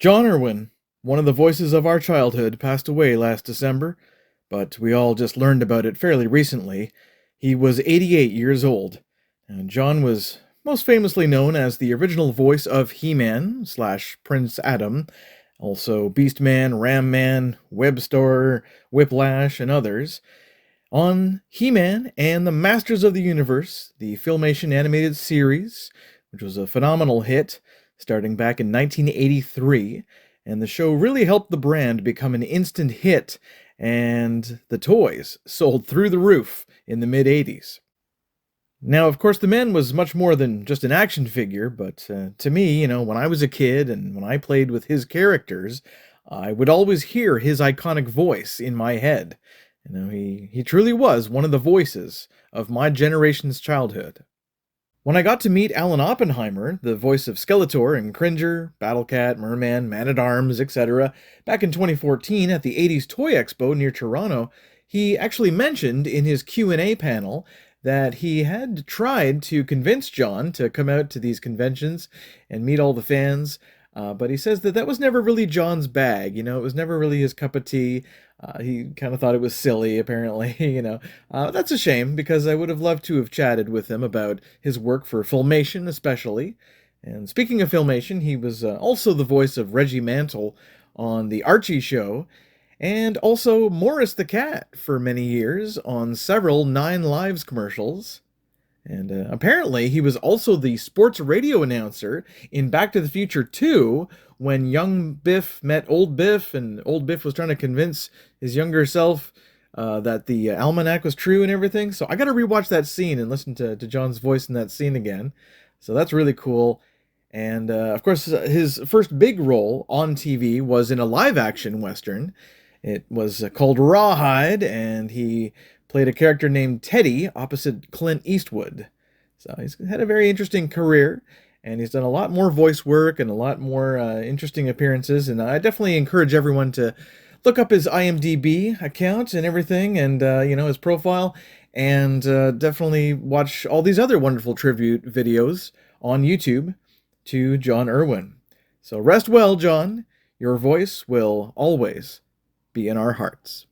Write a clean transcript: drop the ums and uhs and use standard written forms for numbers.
John Erwin, one of the voices of our childhood, passed away last December, but we all just learned about it fairly recently. He was 88 years old, and John was most famously known as the original voice of He-Man slash Prince Adam, also Beastman, Ram-Man, Webstor, Whiplash, and others. On He-Man and the Masters of the Universe, the Filmation animated series, which was a phenomenal hit, starting back in 1983, and the show really helped the brand become an instant hit, and the toys sold through the roof in the mid-80s. Now, of course, the man was much more than just an action figure, but to me, when I was a kid and when I played with his characters, I would always hear his iconic voice in my head. He truly was one of the voices of my generation's childhood. When I got to meet Alan Oppenheimer, the voice of Skeletor in Cringer, Battlecat, Merman, Man-at-Arms, etc., back in 2014 at the 80s Toy Expo near Toronto, he actually mentioned in his Q&A panel that he had tried to convince John to come out to these conventions and meet all the fans, but he says that was never really John's bag. It was never really his cup of tea. He kind of thought it was silly, apparently. That's a shame, because I would have loved to have chatted with him about his work for Filmation, especially. And speaking of Filmation, he was also the voice of Reggie Mantle on The Archie Show, and also Morris the Cat for many years on several Nine Lives commercials. And apparently he was also the sports radio announcer in Back to the Future 2 when young Biff met old Biff, and old Biff was trying to convince his younger self that the almanac was true and everything. So I got to rewatch that scene and listen to John's voice in that scene again. So that's really cool. And of course, his first big role on TV was in a live-action Western. It was called Rawhide, and he played a character named Teddy opposite Clint Eastwood. So he's had a very interesting career, and he's done a lot more voice work and a lot more interesting appearances. And I definitely encourage everyone to look up his IMDb account and everything, and his profile, and definitely watch all these other wonderful tribute videos on YouTube to John Erwin. So rest well, John. Your voice will always be in our hearts.